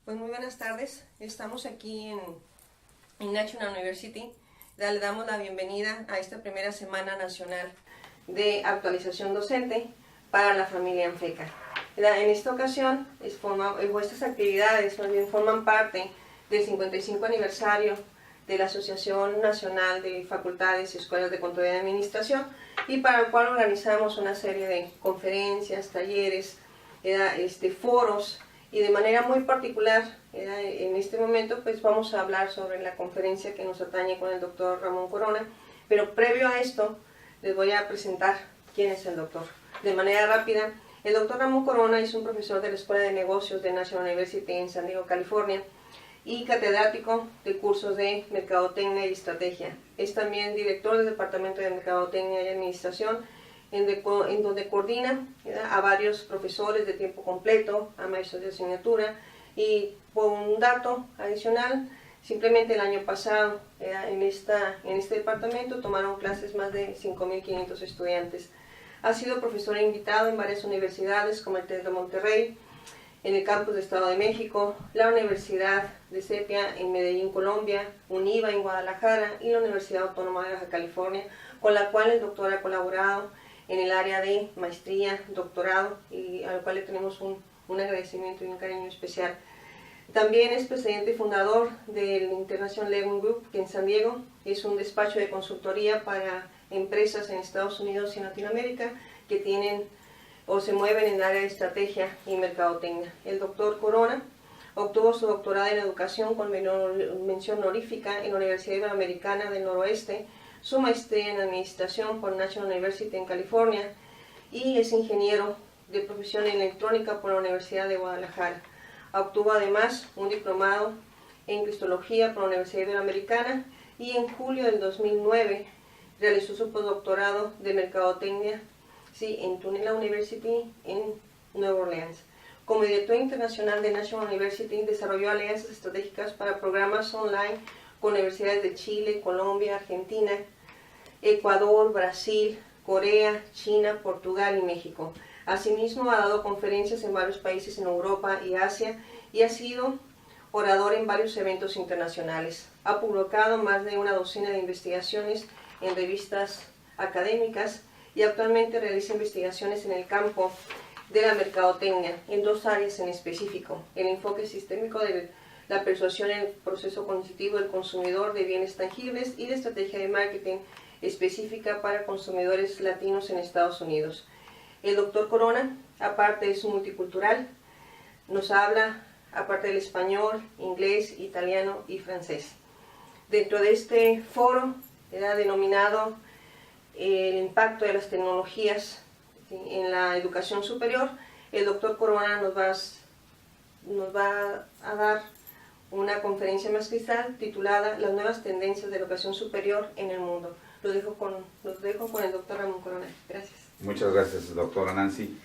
Pues muy buenas tardes, estamos aquí en National University. Le damos la bienvenida a esta primera semana nacional de actualización docente para la familia ANFECA. En esta ocasión, estas actividades forman parte del 55 aniversario de la Asociación Nacional de Facultades y Escuelas de Contaduría y Administración, y para el cual organizamos una serie de conferencias, talleres, foros, y de manera muy particular, en este momento pues vamos a hablar sobre la conferencia que nos atañe con el doctor Ramón Corona, pero previo a esto les voy a presentar quién es el doctor. De manera rápida, el doctor Ramón Corona es un profesor de la Escuela de Negocios de National University en San Diego, California, y catedrático de cursos de Mercadotecnia y Estrategia. Es también director del Departamento de Mercadotecnia y Administración, en donde coordina a varios profesores de tiempo completo, a maestros de asignatura. Y por un dato adicional, simplemente el año pasado en este departamento tomaron clases más de 5.500 estudiantes. Ha sido profesor invitado en varias universidades como el TEC de Monterrey, en el campus de Estado de México, la Universidad de CEPIA en Medellín, Colombia, UNIVA en Guadalajara y la Universidad Autónoma de Baja California, con la cual el doctor ha colaborado en el área de maestría, doctorado, y al cual le tenemos un agradecimiento y un cariño especial. También es presidente y fundador del International Legal Group, que en San Diego es un despacho de consultoría para empresas en Estados Unidos y en Latinoamérica que tienen o se mueven en el área de estrategia y mercadotecnia. El doctor Corona obtuvo su doctorado en educación con mención honorífica en la Universidad Iberoamericana del Noroeste, su maestría en administración por National University en California, y es ingeniero de profesión en electrónica por la Universidad de Guadalajara. Obtuvo además un diplomado en cristología por la Universidad Iberoamericana, y en julio del 2009 realizó su postdoctorado de mercadotecnia en Tulane University en Nueva Orleans. Como director internacional de National University, desarrolló alianzas estratégicas para programas online con universidades de Chile, Colombia, Argentina, Ecuador, Brasil, Corea, China, Portugal y México. Asimismo, ha dado conferencias en varios países en Europa y Asia y ha sido orador en varios eventos internacionales. Ha publicado más de una docena de investigaciones en revistas académicas y actualmente realiza investigaciones en el campo de la mercadotecnia en dos áreas en específico: el enfoque sistémico de la persuasión en el proceso cognitivo del consumidor de bienes tangibles y la estrategia de marketing específica para consumidores latinos en Estados Unidos. El doctor Corona, aparte es multicultural, nos habla, aparte del español, inglés, italiano y francés. Dentro de este foro era denominado el impacto de las tecnologías en la educación superior. El doctor Corona nos va a dar una conferencia magistral titulada Las nuevas tendencias de educación superior en el mundo. Los dejo con el doctor Ramón Corona. Gracias. Muchas gracias, doctora Nancy.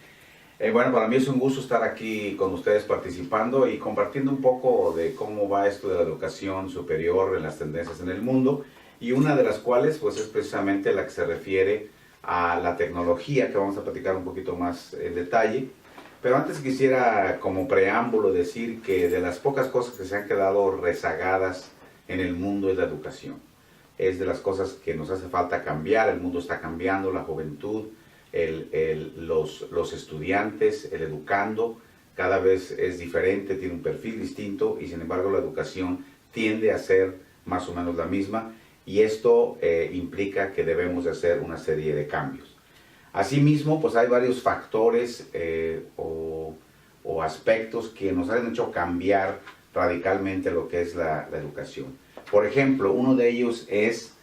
Bueno, para mí es un gusto estar aquí con ustedes participando y compartiendo un poco de cómo va esto de la educación superior en las tendencias en el mundo, y una de las cuales pues es precisamente la que se refiere a la tecnología, que vamos a platicar un poquito más en detalle. Pero antes quisiera, como preámbulo, decir que de las pocas cosas que se han quedado rezagadas en el mundo es la educación. Es de las cosas que nos hace falta cambiar. El mundo está cambiando, la juventud, los estudiantes, el educando, cada vez es diferente, tiene un perfil distinto, y sin embargo la educación tiende a ser más o menos la misma, y esto implica que debemos de hacer una serie de cambios. Asimismo, pues hay varios factores o aspectos que nos han hecho cambiar radicalmente lo que es la educación. Por ejemplo, uno de ellos es,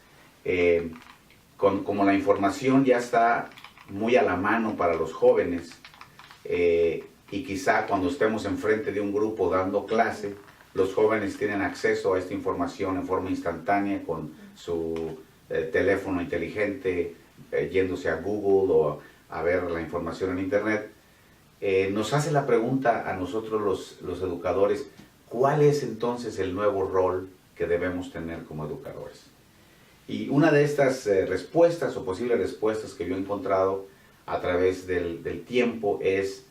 como la información ya está muy a la mano para los jóvenes, y quizá cuando estemos enfrente de un grupo dando clase, los jóvenes tienen acceso a esta información en forma instantánea con su teléfono inteligente, yéndose a Google o a ver la información en internet. Nos hace la pregunta a nosotros los educadores: ¿cuál es entonces el nuevo rol que debemos tener como educadores? Y una de estas respuestas o posibles respuestas que yo he encontrado a través del tiempo es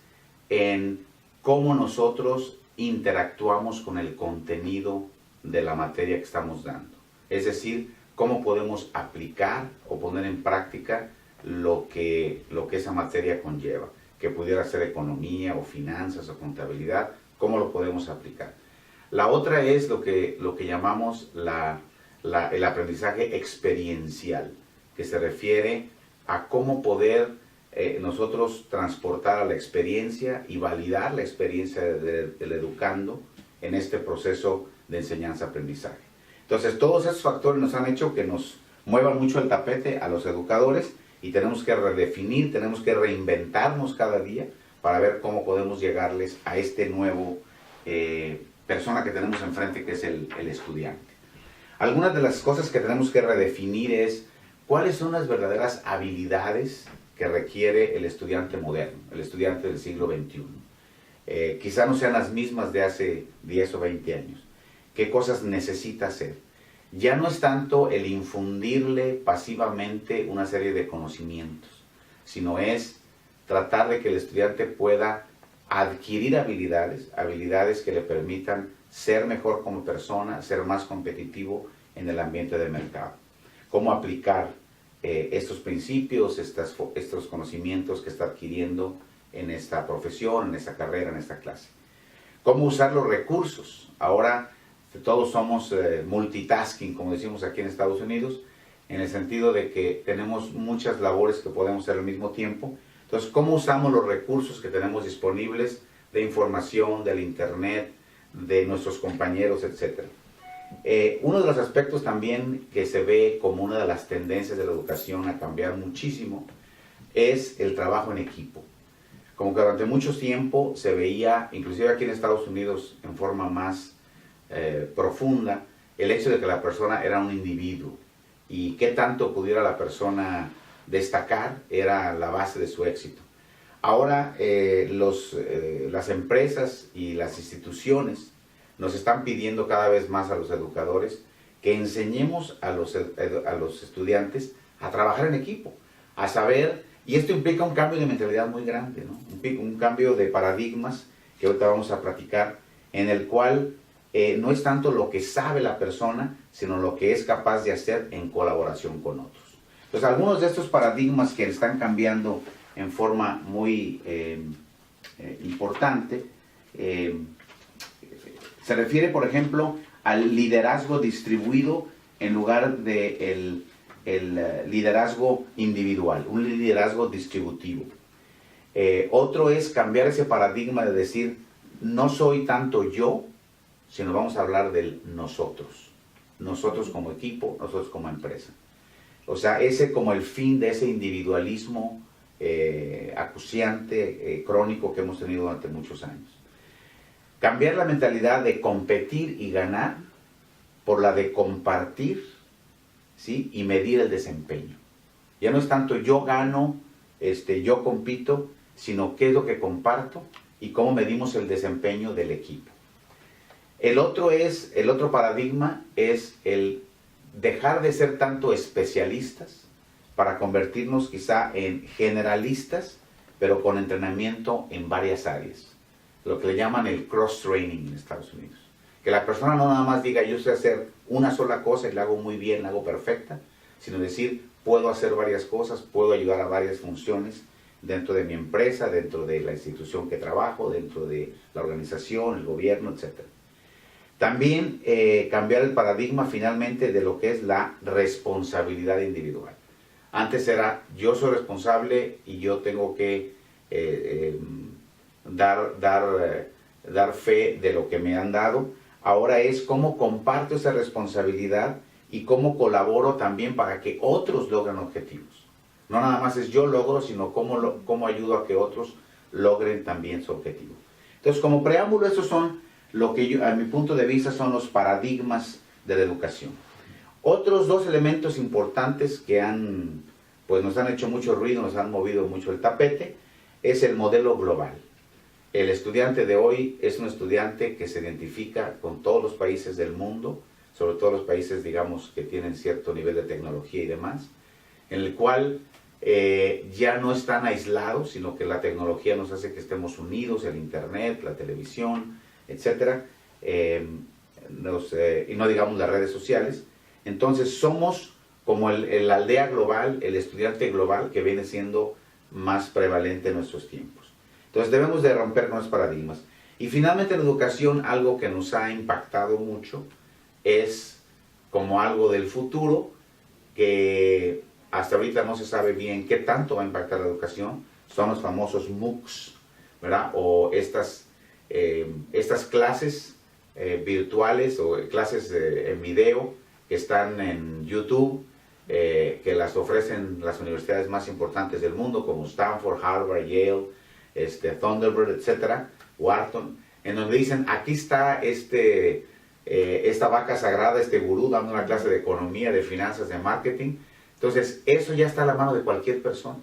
en cómo nosotros interactuamos con el contenido de la materia que estamos dando. Es decir, cómo podemos aplicar o poner en práctica lo que esa materia conlleva, que pudiera ser economía o finanzas o contabilidad, cómo lo podemos aplicar. La otra es lo que llamamos el aprendizaje experiencial, que se refiere a cómo poder nosotros transportar a la experiencia y validar la experiencia del educando en este proceso de enseñanza-aprendizaje. Entonces, todos esos factores nos han hecho que nos muevan mucho el tapete a los educadores y tenemos que redefinir, tenemos que reinventarnos cada día para ver cómo podemos llegarles a este nuevo persona que tenemos enfrente, que es el estudiante. Algunas de las cosas que tenemos que redefinir es cuáles son las verdaderas habilidades que requiere el estudiante moderno, el estudiante del siglo XXI. Quizá no sean las mismas de hace 10 o 20 años. ¿Qué cosas necesita hacer? Ya no es tanto el infundirle pasivamente una serie de conocimientos, sino es tratar de que el estudiante pueda adquirir habilidades que le permitan ser mejor como persona, ser más competitivo en el ambiente de mercado. Cómo aplicar estos principios, estos conocimientos que está adquiriendo en esta profesión, en esta carrera, en esta clase. Cómo usar los recursos. Ahora todos somos multitasking, como decimos aquí en Estados Unidos, en el sentido de que tenemos muchas labores que podemos hacer al mismo tiempo. Entonces, ¿cómo usamos los recursos que tenemos disponibles de información, del internet, de nuestros compañeros, etcétera? Uno de los aspectos también que se ve como una de las tendencias de la educación a cambiar muchísimo es el trabajo en equipo. Como que durante mucho tiempo se veía, inclusive aquí en Estados Unidos en forma más profunda, el hecho de que la persona era un individuo y qué tanto pudiera la persona destacar era la base de su éxito. Ahora las empresas y las instituciones nos están pidiendo cada vez más a los educadores que enseñemos a los estudiantes a trabajar en equipo, a saber, y esto implica un cambio de mentalidad muy grande, ¿no? Un cambio de paradigmas que ahorita vamos a platicar, en el cual no es tanto lo que sabe la persona, sino lo que es capaz de hacer en colaboración con otros. Entonces, algunos de estos paradigmas que están cambiando en forma muy importante, se refiere, por ejemplo, al liderazgo distribuido en lugar de el liderazgo individual, un liderazgo distributivo. Otro es cambiar ese paradigma de decir, no soy tanto yo, sino vamos a hablar del nosotros. Nosotros como equipo, nosotros como empresa. O sea, ese como el fin de ese individualismo acuciante, crónico que hemos tenido durante muchos años. Cambiar la mentalidad de competir y ganar por la de compartir, ¿sí? Y medir el desempeño. Ya no es tanto yo gano, yo compito, sino qué es lo que comparto y cómo medimos el desempeño del equipo. El otro paradigma es el dejar de ser tanto especialistas para convertirnos quizá en generalistas, pero con entrenamiento en varias áreas. Lo que le llaman el cross-training en Estados Unidos. Que la persona no nada más diga yo sé hacer una sola cosa y la hago muy bien, la hago perfecta, sino decir puedo hacer varias cosas, puedo ayudar a varias funciones dentro de mi empresa, dentro de la institución que trabajo, dentro de la organización, el gobierno, etc. También cambiar el paradigma finalmente de lo que es la responsabilidad individual. Antes era yo soy responsable y yo tengo que dar fe de lo que me han dado. Ahora es cómo comparto esa responsabilidad y cómo colaboro también para que otros logren objetivos. No nada más es yo logro, sino cómo ayudo a que otros logren también su objetivo. Entonces, como preámbulo, esos son lo que yo, a mi punto de vista, son los paradigmas de la educación. Otros dos elementos importantes que nos han hecho mucho ruido, nos han movido mucho el tapete, es el modelo global. El estudiante de hoy es un estudiante que se identifica con todos los países del mundo, sobre todo los países, digamos, que tienen cierto nivel de tecnología y demás, en el cual ya no están aislados, sino que la tecnología nos hace que estemos unidos, el internet, la televisión, etcétera, y no digamos las redes sociales. Entonces somos como la aldea global, el estudiante global que viene siendo más prevalente en nuestros tiempos. Entonces debemos de romper con los paradigmas. Y finalmente en educación, algo que nos ha impactado mucho es como algo del futuro, que hasta ahorita no se sabe bien qué tanto va a impactar la educación. Son los famosos MOOCs, ¿verdad? O estas clases virtuales o clases en video que están en YouTube, que las ofrecen las universidades más importantes del mundo, como Stanford, Harvard, Yale, Thunderbird, etcétera, Wharton, en donde dicen, aquí está esta vaca sagrada, este gurú dando una clase de economía, de finanzas, de marketing. Entonces, eso ya está a la mano de cualquier persona.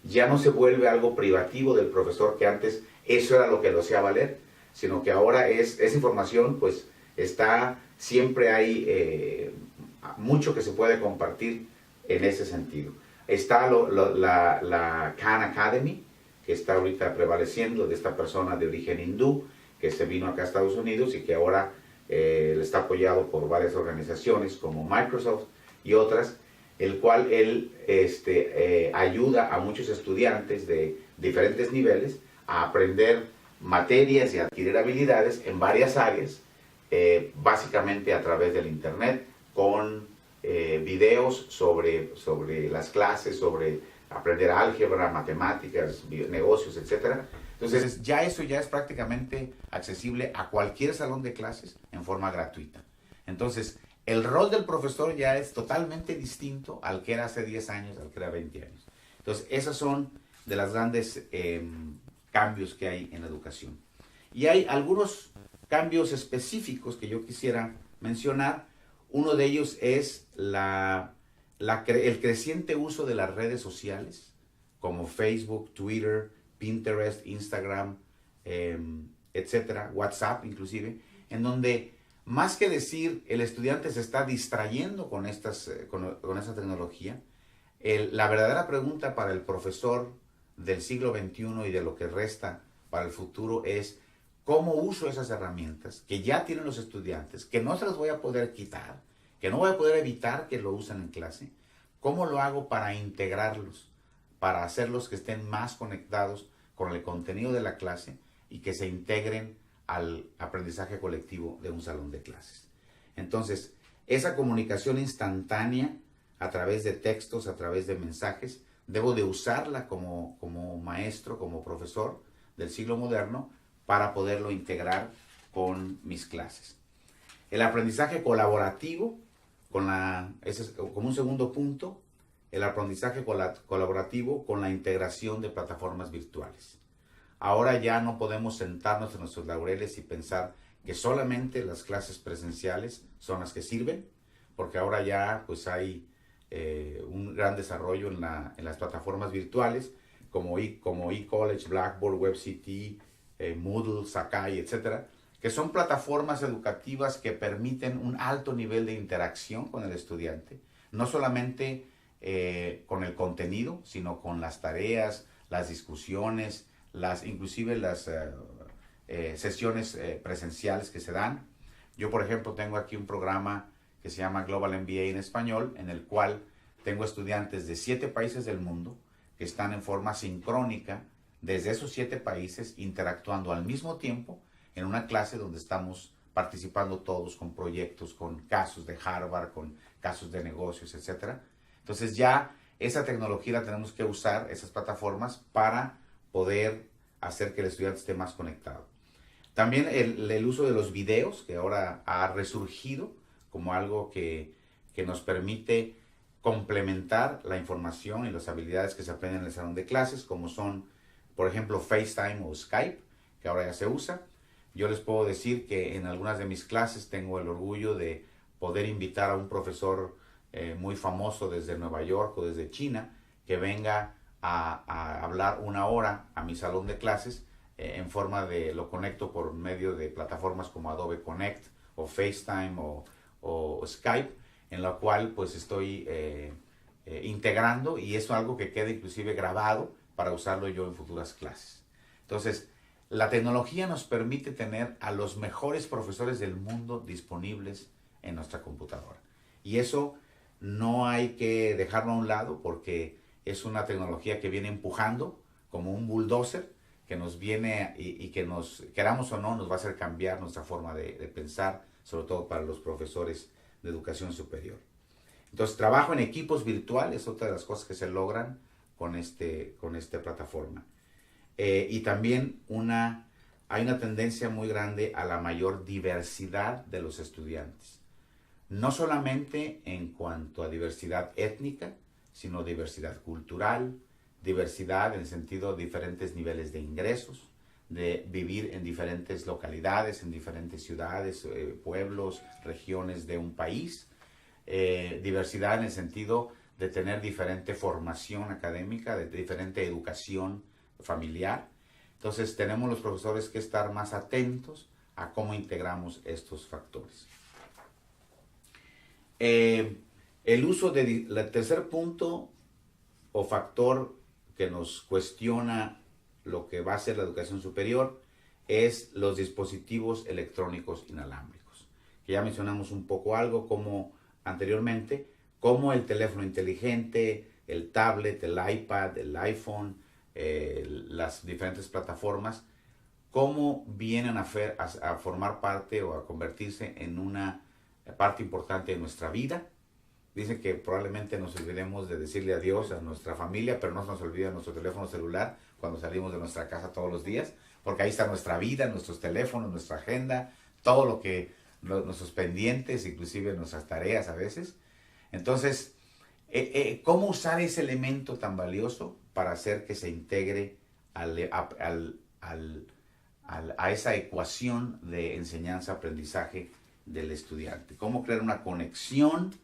Ya no se vuelve algo privativo del profesor, que antes eso era lo que lo hacía valer, sino que ahora esa información, pues, está, siempre hay mucho que se puede compartir en ese sentido. Está la Khan Academy, que está ahorita prevaleciendo, de esta persona de origen hindú, que se vino acá a Estados Unidos y que ahora está apoyado por varias organizaciones como Microsoft y otras, el cual él ayuda a muchos estudiantes de diferentes niveles a aprender materias y adquirir habilidades en varias áreas, básicamente a través del internet, con videos sobre las clases, sobre aprender álgebra, matemáticas, negocios, etc. Entonces ya eso ya es prácticamente accesible a cualquier salón de clases en forma gratuita. Entonces el rol del profesor ya es totalmente distinto al que era hace 10 años, al que era 20 años. Entonces esos son de los grandes cambios que hay en la educación. Y hay algunos cambios específicos que yo quisiera mencionar. Uno de ellos es el creciente uso de las redes sociales, como Facebook, Twitter, Pinterest, Instagram, etcétera, WhatsApp inclusive, en donde más que decir el estudiante se está distrayendo con esta tecnología, la verdadera pregunta para el profesor del siglo XXI y de lo que resta para el futuro es: ¿cómo uso esas herramientas que ya tienen los estudiantes, que no se las voy a poder quitar, que no voy a poder evitar que lo usen en clase? ¿Cómo lo hago para integrarlos, para hacerlos que estén más conectados con el contenido de la clase y que se integren al aprendizaje colectivo de un salón de clases? Entonces, esa comunicación instantánea a través de textos, a través de mensajes, debo de usarla como maestro, como profesor del siglo moderno, para poderlo integrar con mis clases. El aprendizaje colaborativo, ese es como un segundo punto, el aprendizaje colaborativo con la integración de plataformas virtuales. Ahora ya no podemos sentarnos en nuestros laureles y pensar que solamente las clases presenciales son las que sirven, porque ahora ya pues hay un gran desarrollo en las plataformas virtuales como eCollege, Blackboard, WebCT, Moodle, Sakai, etcétera, que son plataformas educativas que permiten un alto nivel de interacción con el estudiante, no solamente con el contenido, sino con las tareas, las discusiones, inclusive las sesiones presenciales que se dan. Yo, por ejemplo, tengo aquí un programa que se llama Global MBA en español, en el cual tengo estudiantes de 7 países del mundo que están en forma sincrónica desde esos 7 países, interactuando al mismo tiempo en una clase donde estamos participando todos con proyectos, con casos de Harvard, con casos de negocios, etc. Entonces ya esa tecnología la tenemos que usar, esas plataformas, para poder hacer que el estudiante esté más conectado. También el uso de los videos, que ahora ha resurgido como algo que nos permite complementar la información y las habilidades que se aprenden en el salón de clases, como son, por ejemplo, FaceTime o Skype, que ahora ya se usa. Yo les puedo decir que en algunas de mis clases tengo el orgullo de poder invitar a un profesor muy famoso desde Nueva York o desde China, que venga a hablar 1 hora a mi salón de clases, en forma de, lo conecto por medio de plataformas como Adobe Connect o FaceTime o Skype, en la cual pues estoy integrando, y es algo que queda inclusive grabado para usarlo yo en futuras clases. Entonces, La tecnología nos permite tener a los mejores profesores del mundo disponibles en nuestra computadora. Y eso no hay que dejarlo a un lado porque es una tecnología que viene empujando como un bulldozer que nos viene y que nos, queramos o no, nos va a hacer cambiar nuestra forma de pensar, sobre todo para los profesores de educación superior. Entonces, trabajo en equipos virtuales, otra de las cosas que se logran con esta plataforma. Y también hay una tendencia muy grande a la mayor diversidad de los estudiantes. No solamente en cuanto a diversidad étnica, sino diversidad cultural, diversidad en el sentido de diferentes niveles de ingresos, de vivir en diferentes localidades, en diferentes ciudades, pueblos, regiones de un país. Diversidad en el sentido de tener diferente formación académica, de diferente educación familiar. Entonces tenemos los profesores que estar más atentos a cómo integramos estos factores. El uso del tercer punto o factor que nos cuestiona lo que va a ser la educación superior es los dispositivos electrónicos inalámbricos, que ya mencionamos un poco algo como anteriormente, como el teléfono inteligente, el tablet, el iPad, el iPhone, las diferentes plataformas, cómo vienen a formar parte o a convertirse en una parte importante de nuestra vida. Dicen que probablemente nos olvidemos de decirle adiós a nuestra familia, pero no se nos olvida nuestro teléfono celular cuando salimos de nuestra casa todos los días, porque ahí está nuestra vida, nuestros teléfonos, nuestra agenda, todo lo que, nuestros pendientes, inclusive nuestras tareas a veces. Entonces, ¿cómo usar ese elemento tan valioso para hacer que se integre a esa ecuación de enseñanza-aprendizaje del estudiante? ¿Cómo crear una conexión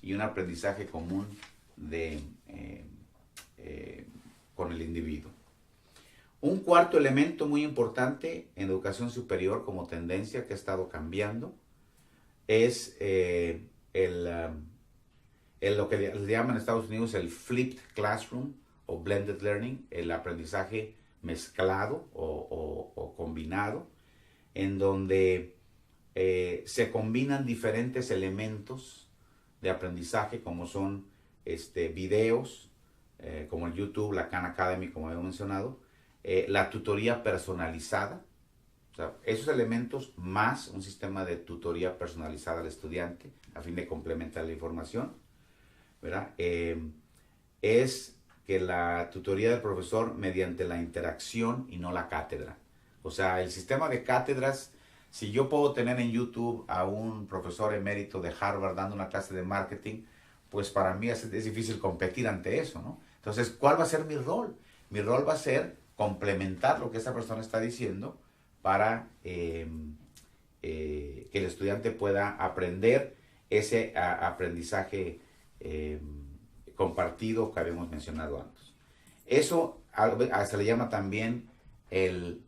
y un aprendizaje común con el individuo? Un cuarto elemento muy importante en educación superior como tendencia que ha estado cambiando es lo que le llaman en Estados Unidos el flipped classroom o blended learning, el aprendizaje mezclado o combinado, en donde se combinan diferentes elementos de aprendizaje como son videos, como el YouTube, la Khan Academy, como había mencionado, la tutoría personalizada, o sea, esos elementos más un sistema de tutoría personalizada al estudiante a fin de complementar la información, ¿verdad? Es que la tutoría del profesor mediante la interacción y no la cátedra. O sea, el sistema de cátedras, si yo puedo tener en YouTube a un profesor emérito de Harvard dando una clase de marketing, pues para mí es difícil competir ante eso, ¿no? Entonces, ¿cuál va a ser mi rol? Mi rol va a ser complementar lo que esa persona está diciendo para que el estudiante pueda aprender ese aprendizaje compartido que habíamos mencionado antes. Eso se le llama también el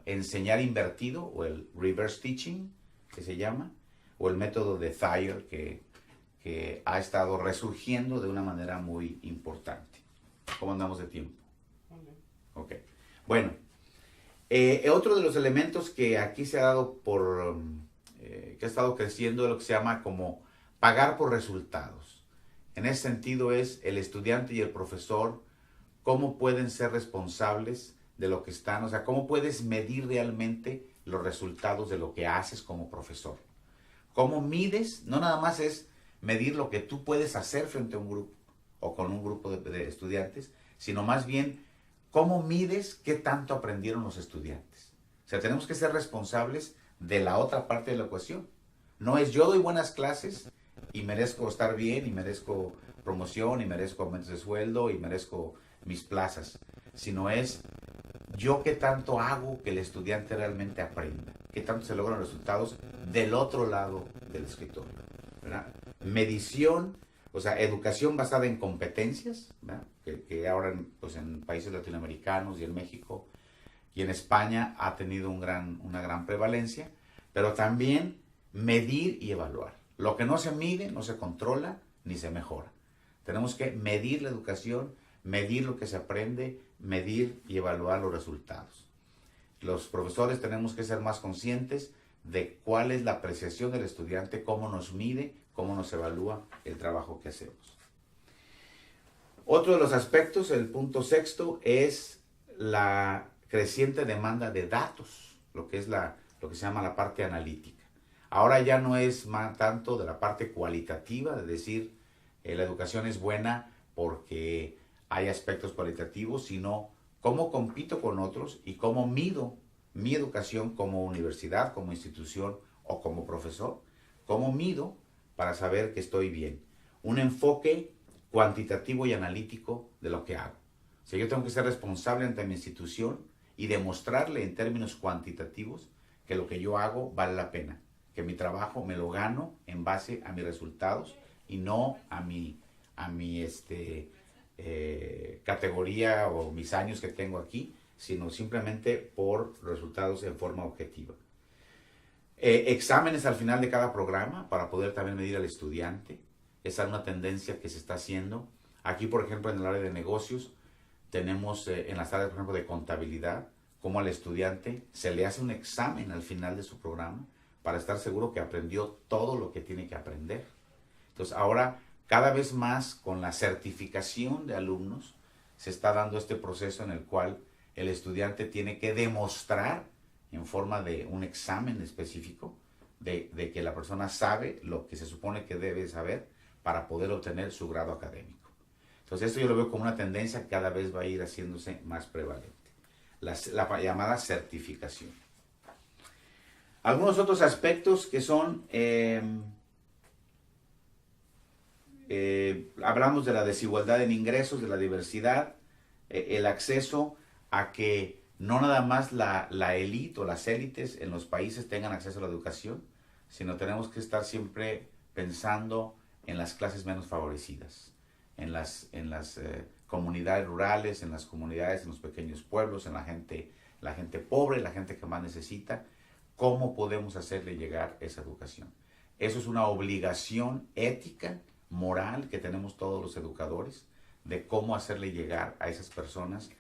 enseñar invertido o el reverse teaching, que se llama, o el método de Thayer que ha estado resurgiendo de una manera muy importante. ¿Cómo andamos de tiempo? Ok. Bueno, otro de los elementos que aquí se ha dado que ha estado creciendo es lo que se llama como pagar por resultados. En ese sentido es el estudiante y el profesor, cómo pueden ser responsables de lo que están, o sea, cómo puedes medir realmente los resultados de lo que haces como profesor. ¿Cómo mides? No nada más es medir lo que tú puedes hacer frente a un grupo o con un grupo de estudiantes, sino más bien cómo mides qué tanto aprendieron los estudiantes. O sea, tenemos que ser responsables de la otra parte de la ecuación. No es yo doy buenas clases y merezco estar bien y merezco promoción y merezco aumentos de sueldo y merezco mis plazas, sino es yo qué tanto hago que el estudiante realmente aprenda, qué tanto se logran resultados del otro lado del escritorio, ¿verdad? Medición, o sea, educación basada en competencias, ¿verdad? Que ahora pues en países latinoamericanos y en México y en España ha tenido una gran prevalencia, pero también medir y evaluar. Lo que no se mide, no se controla ni se mejora. Tenemos que medir la educación, medir lo que se aprende, medir y evaluar los resultados. Los profesores tenemos que ser más conscientes de cuál es la apreciación del estudiante, cómo nos mide, cómo nos evalúa el trabajo que hacemos. Otro de los aspectos, el punto sexto, es la creciente demanda de datos, lo que se llama la parte analítica. Ahora ya no es más tanto de la parte cualitativa, de decir la educación es buena porque hay aspectos cualitativos, sino cómo compito con otros y cómo mido mi educación como universidad, como institución o como profesor. Cómo mido para saber que estoy bien. Un enfoque cuantitativo y analítico de lo que hago. O sea, yo tengo que ser responsable ante mi institución y demostrarle en términos cuantitativos que lo que yo hago vale la pena, que mi trabajo me lo gano en base a mis resultados y no a mi categoría o mis años que tengo aquí, sino simplemente por resultados en forma objetiva. Exámenes al final de cada programa para poder también medir al estudiante. Esa es una tendencia que se está haciendo. Aquí, por ejemplo, en el área de negocios, tenemos en las áreas, por ejemplo, de contabilidad, como al estudiante se le hace un examen al final de su programa para estar seguro que aprendió todo lo que tiene que aprender. Entonces, ahora, cada vez más con la certificación de alumnos, se está dando este proceso en el cual el estudiante tiene que demostrar en forma de un examen específico de que la persona sabe lo que se supone que debe saber para poder obtener su grado académico. Entonces esto yo lo veo como una tendencia que cada vez va a ir haciéndose más prevalente. La llamada certificación. Algunos otros aspectos que son, hablamos de la desigualdad en ingresos, de la diversidad, el acceso a que no nada más la élite o las élites en los países tengan acceso a la educación, sino tenemos que estar siempre pensando en las clases menos favorecidas, en las comunidades rurales, en las comunidades, en los pequeños pueblos, en la gente pobre, la gente que más necesita. ¿Cómo podemos hacerle llegar esa educación? Eso es una obligación ética, moral, que tenemos todos los educadores, de cómo hacerle llegar a esas personas,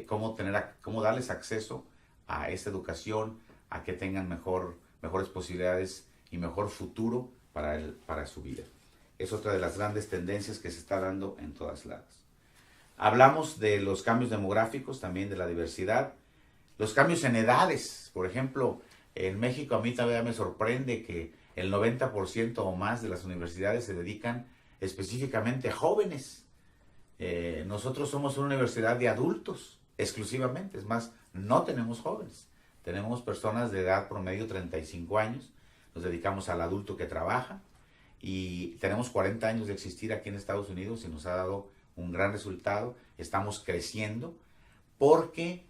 cómo darles acceso a esa educación, a que tengan mejores posibilidades y mejor futuro para su vida. Es otra de las grandes tendencias que se está dando en todas lados. Hablamos de los cambios demográficos, también de la diversidad. Los cambios en edades, por ejemplo, en México a mí todavía me sorprende que el 90% o más de las universidades se dedican específicamente a jóvenes. Nosotros somos una universidad de adultos exclusivamente, es más, no tenemos jóvenes. Tenemos personas de edad promedio 35 años, nos dedicamos al adulto que trabaja y tenemos 40 años de existir aquí en Estados Unidos y nos ha dado un gran resultado. Estamos creciendo porque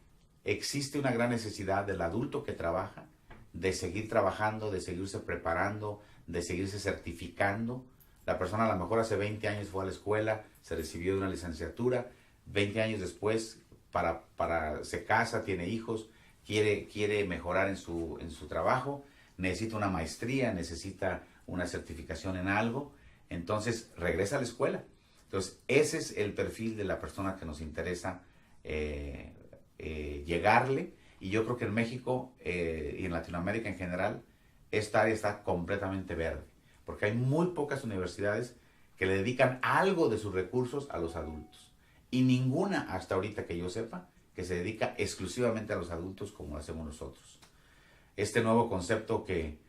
existe una gran necesidad del adulto que trabaja de seguir trabajando, de seguirse preparando, de seguirse certificando. La persona a lo mejor hace 20 años fue a la escuela, se recibió de una licenciatura, 20 años después se casa, tiene hijos, quiere mejorar en su trabajo, necesita una maestría, necesita una certificación en algo, entonces regresa a la escuela. Entonces ese es el perfil de la persona que nos interesa llegarle, y yo creo que en México y en Latinoamérica en general esta área está completamente verde, porque hay muy pocas universidades que le dedican algo de sus recursos a los adultos, y ninguna hasta ahorita que yo sepa que se dedica exclusivamente a los adultos como lo hacemos nosotros. Este nuevo concepto que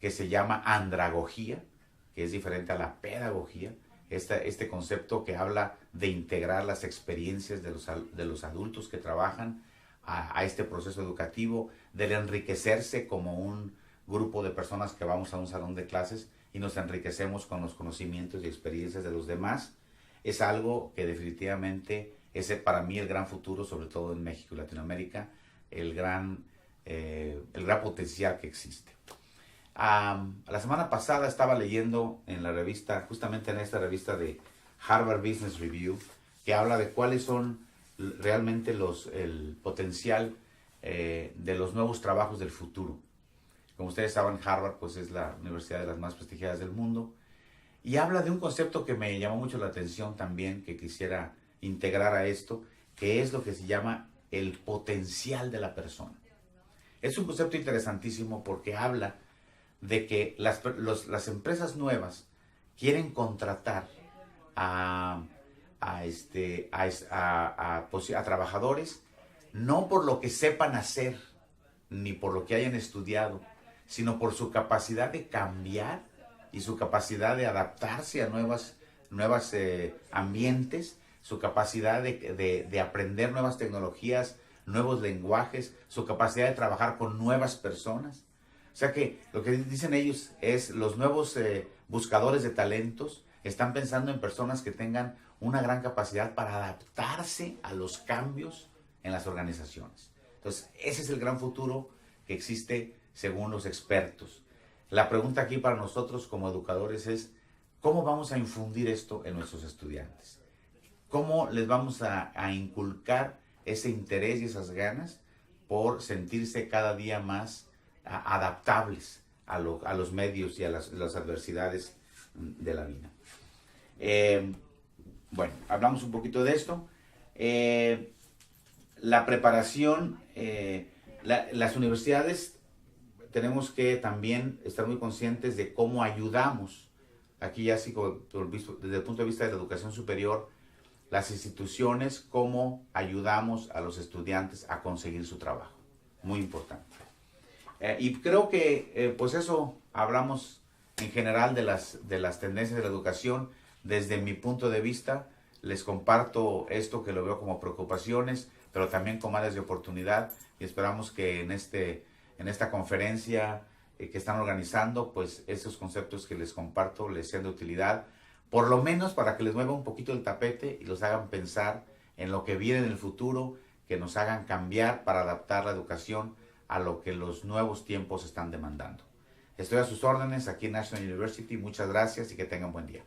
se llama andragogía, que es diferente a la pedagogía, este concepto que habla de integrar las experiencias de los adultos que trabajan a este proceso educativo, del enriquecerse como un grupo de personas que vamos a un salón de clases y nos enriquecemos con los conocimientos y experiencias de los demás, es algo que definitivamente es para mí el gran futuro, sobre todo en México y Latinoamérica, el gran potencial que existe. La semana pasada estaba leyendo en la revista, justamente en esta revista de Harvard Business Review, que habla de cuáles son realmente el potencial de los nuevos trabajos del futuro. Como ustedes saben, Harvard pues es la universidad de las más prestigiadas del mundo, Y habla de un concepto que me llamó mucho la atención también, que quisiera integrar a esto, que es lo que se llama el potencial de la persona. Es un concepto interesantísimo porque habla de que las empresas nuevas quieren contratar a trabajadores no por lo que sepan hacer ni por lo que hayan estudiado, sino por su capacidad de cambiar y su capacidad de adaptarse a nuevos ambientes, su capacidad de aprender nuevas tecnologías, nuevos lenguajes, su capacidad de trabajar con nuevas personas. O sea que lo que dicen ellos es los nuevos buscadores de talentos están pensando en personas que tengan una gran capacidad para adaptarse a los cambios en las organizaciones. Entonces, ese es el gran futuro que existe según los expertos. La pregunta aquí para nosotros como educadores es, ¿cómo vamos a infundir esto en nuestros estudiantes? ¿Cómo les vamos a inculcar ese interés y esas ganas por sentirse cada día más adaptables a los medios y a las adversidades de la vida? Bueno, hablamos un poquito de esto. La preparación, las universidades tenemos que también estar muy conscientes de cómo ayudamos, aquí ya sí, desde el punto de vista de la educación superior, las instituciones, cómo ayudamos a los estudiantes a conseguir su trabajo. Muy importante. Y creo que pues eso hablamos en general de las tendencias de la educación. Desde mi punto de vista, les comparto esto que lo veo como preocupaciones, pero también como áreas de oportunidad, y esperamos que en esta conferencia que están organizando, pues esos conceptos que les comparto les sean de utilidad, por lo menos para que les mueva un poquito el tapete y los hagan pensar en lo que viene en el futuro, que nos hagan cambiar para adaptar la educación a lo que los nuevos tiempos están demandando. Estoy a sus órdenes aquí en National University. Muchas gracias y que tengan buen día.